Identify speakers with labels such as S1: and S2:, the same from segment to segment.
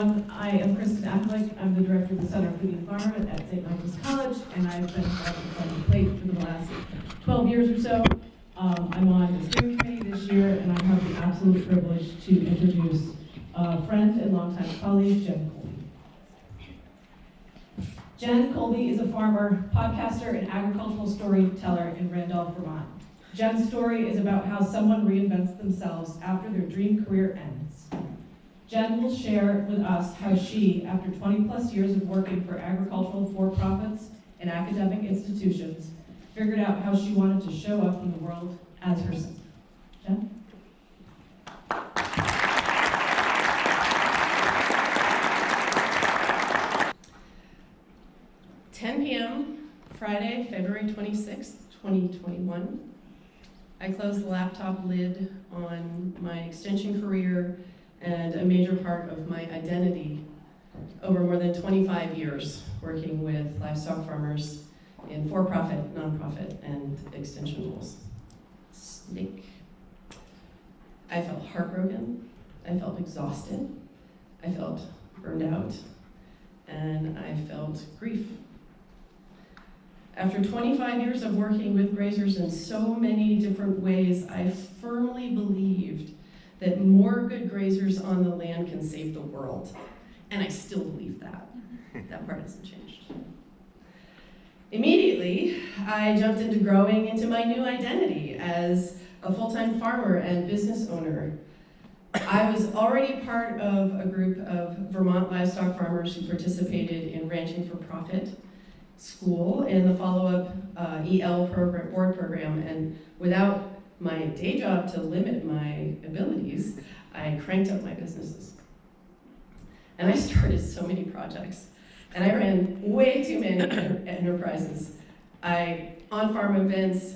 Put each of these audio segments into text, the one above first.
S1: I am Kristen Affleck. I'm the director of the Center for the Environment at St. Michael's College, and I've been on the plate for the last 12 years or so. I'm on the steering committee this year, and I have the absolute privilege to introduce a friend and longtime colleague, Jenn Colby. Jenn Colby is a farmer, podcaster, and agricultural storyteller in Randolph, Vermont. Jenn's story is about how someone reinvents themselves after their dream career ends. Jenn will share with us how she, after 20 plus years of working for agricultural for-profits and academic institutions, figured out how she wanted to show up in the world as herself. Jenn? 10 p.m., Friday, February 26th, 2021. I closed the laptop lid on my extension career and a major part of my identity over more than 25 years working with livestock farmers in for-profit, nonprofit, and extension roles. Snake. I felt heartbroken, I felt exhausted, I felt burned out, and I felt grief. After 25 years of working with grazers in so many different ways, I firmly believed that more good grazers on the land can save the world. And I still believe that. That part hasn't changed. Immediately, I jumped into growing into my new identity as a full-time farmer and business owner. I was already part of a group of Vermont livestock farmers who participated in Ranching for Profit school and the follow-up EL program, board program, and without my day job to limit my abilities, I cranked up my businesses. And I started so many projects. And I ran way too many enterprises. On-farm events,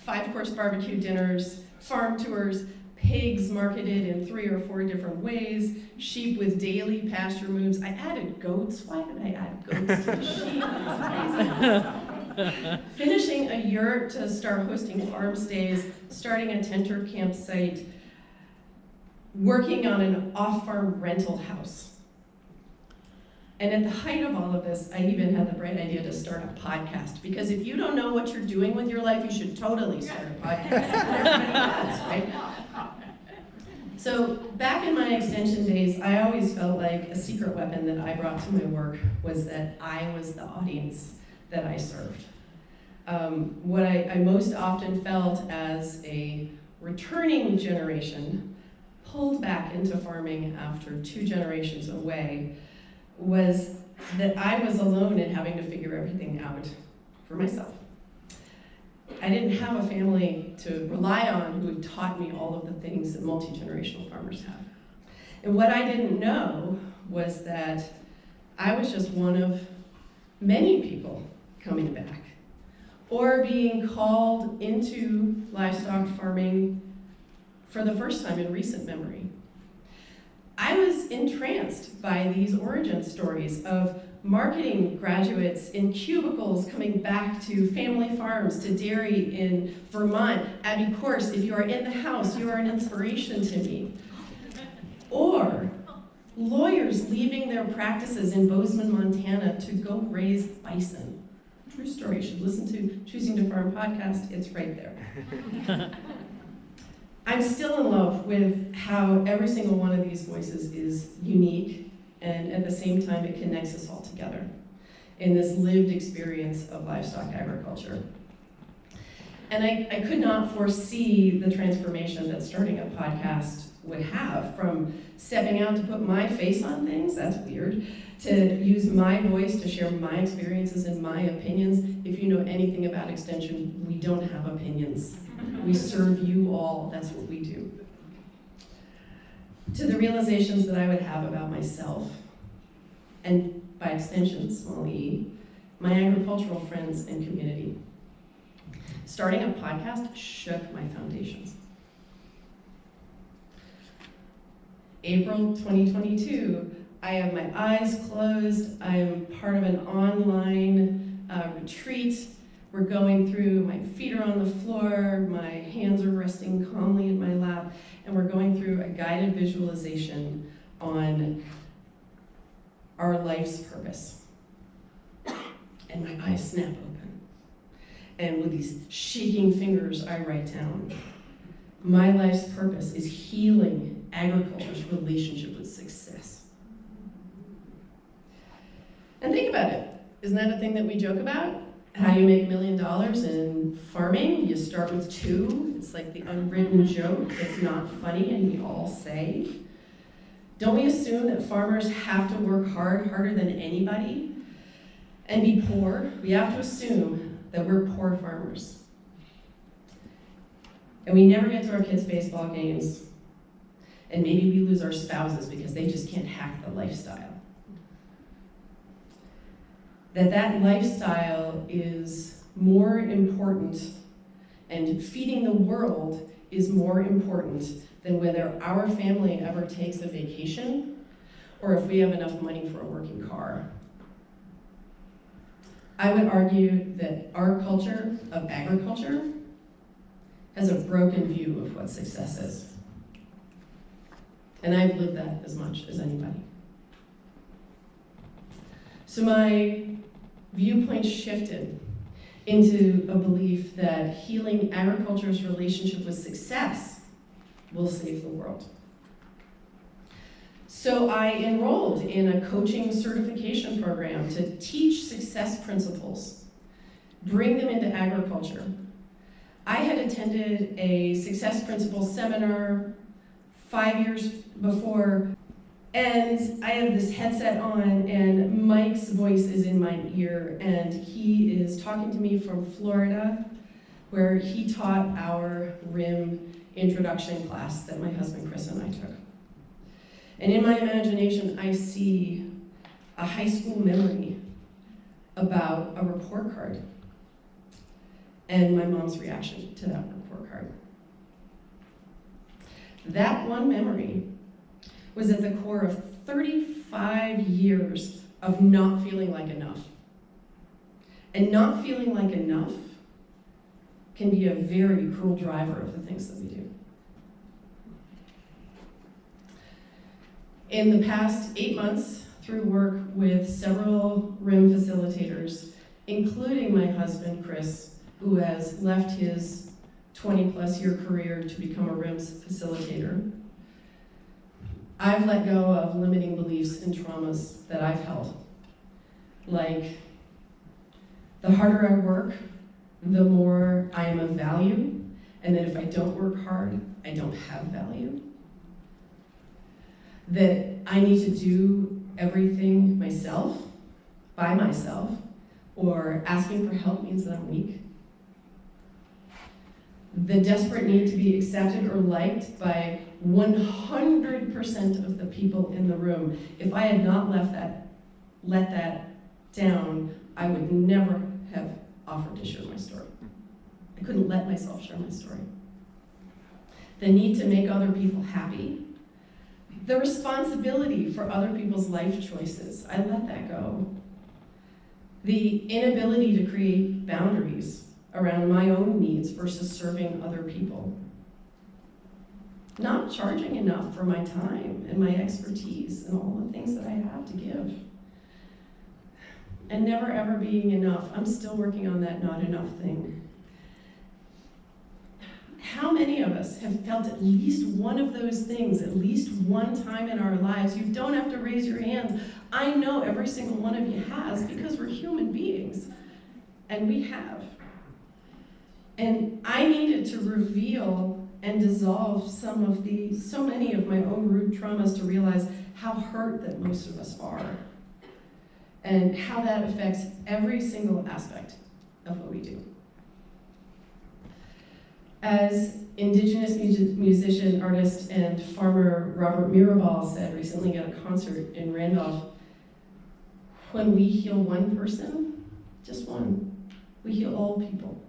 S1: 5-course barbecue dinners, farm tours, pigs marketed in 3 or 4 different ways, sheep with daily pasture moves. I added goats. Why did I add goats to the sheep? Finishing a yurt to start hosting farm stays, starting a tenter campsite, working on an off-farm rental house. And at the height of all of this, I even had the bright idea to start a podcast, because if you don't know what you're doing with your life, you should totally start a podcast. Everybody does, right? So back in my extension days, I always felt like a secret weapon that I brought to my work was that I was the audience that I served. What I most often felt as a returning generation pulled back into farming after 2 generations away was that I was alone in having to figure everything out for myself. I didn't have a family to rely on who had taught me all of the things that multi-generational farmers have. And what I didn't know was that I was just one of many people coming back, or being called into livestock farming for the first time in recent memory. I was entranced by these origin stories of marketing graduates in cubicles coming back to family farms, to dairy in Vermont. Abby Course, if you are in the house, you are an inspiration to me. Or lawyers leaving their practices in Bozeman, Montana to go raise bison. True story, you should listen to Choosing to Farm podcast, it's right there. I'm still in love with how every single one of these voices is unique, and at the same time it connects us all together in this lived experience of livestock agriculture. And I could not foresee the transformation that starting a podcast would have, from stepping out to put my face on things, that's weird, to use my voice to share my experiences and my opinions. If you know anything about extension, we don't have opinions. We serve you all, that's what we do. To the realizations that I would have about myself, and by extension, small e, my agricultural friends and community. Starting a podcast shook my foundations. April 2022, I have my eyes closed. I am part of an online retreat. We're going through, my feet are on the floor, my hands are resting calmly in my lap, and we're going through a guided visualization on our life's purpose. And my eyes snap open. And with these shaking fingers, I write down, my life's purpose is healing agriculture's relationship with success. And think about it. Isn't that a thing that we joke about? How you make $1 million in farming? You start with 2. It's like the unwritten joke that's not funny and we all say. Don't we assume that farmers have to work hard, harder than anybody, and be poor? We have to assume that we're poor farmers. And we never get to our kids' baseball games. And maybe we lose our spouses because they just can't hack the lifestyle. That lifestyle is more important, and feeding the world is more important than whether our family ever takes a vacation or if we have enough money for a working car. I would argue that our culture of agriculture has a broken view of what success is. And I've lived that as much as anybody. So my viewpoint shifted into a belief that healing agriculture's relationship with success will save the world. So I enrolled in a coaching certification program to teach success principles, bring them into agriculture. I had attended a success principles seminar 5 years before, and I have this headset on, and Mike's voice is in my ear, and he is talking to me from Florida, where he taught our RIM introduction class that my husband Chris and I took. And in my imagination, I see a high school memory about a report card and my mom's reaction to that report card. That one memory was at the core of 35 years of not feeling like enough. And not feeling like enough can be a very cruel driver of the things that we do. In the past 8 months, through work with several RIM facilitators, including my husband, Chris, who has left his 20-plus year career to become a RIM facilitator, I've let go of limiting beliefs and traumas that I've held. Like, the harder I work, the more I am of value, and that if I don't work hard, I don't have value. That I need to do everything myself, by myself, or asking for help means that I'm weak. The desperate need to be accepted or liked by 100% of the people in the room. If I had not let that down, I would never have offered to share my story. I couldn't let myself share my story. The need to make other people happy. The responsibility for other people's life choices. I let that go. The inability to create boundaries around my own needs versus serving other people. Not charging enough for my time and my expertise and all the things that I have to give. And never ever being enough. I'm still working on that not enough thing. How many of us have felt at least one of those things at least one time in our lives? You don't have to raise your hands. I know every single one of you has, because we're human beings, and we have. And I needed to reveal and dissolve so many of my own root traumas to realize how hurt that most of us are, and how that affects every single aspect of what we do. As Indigenous musician, artist, and farmer Robert Mirabal said recently at a concert in Randolph, when we heal one person, just one, we heal all people.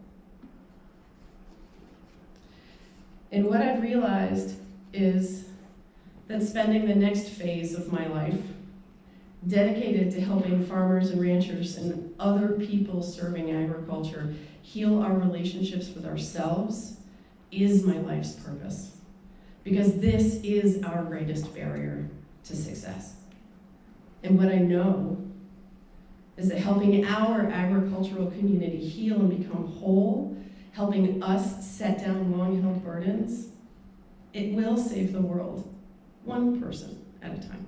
S1: And what I've realized is that spending the next phase of my life dedicated to helping farmers and ranchers and other people serving agriculture heal our relationships with ourselves is my life's purpose, because this is our greatest barrier to success. And what I know is that helping our agricultural community heal and become whole, helping us set down long-held burdens, it will save the world, one person at a time.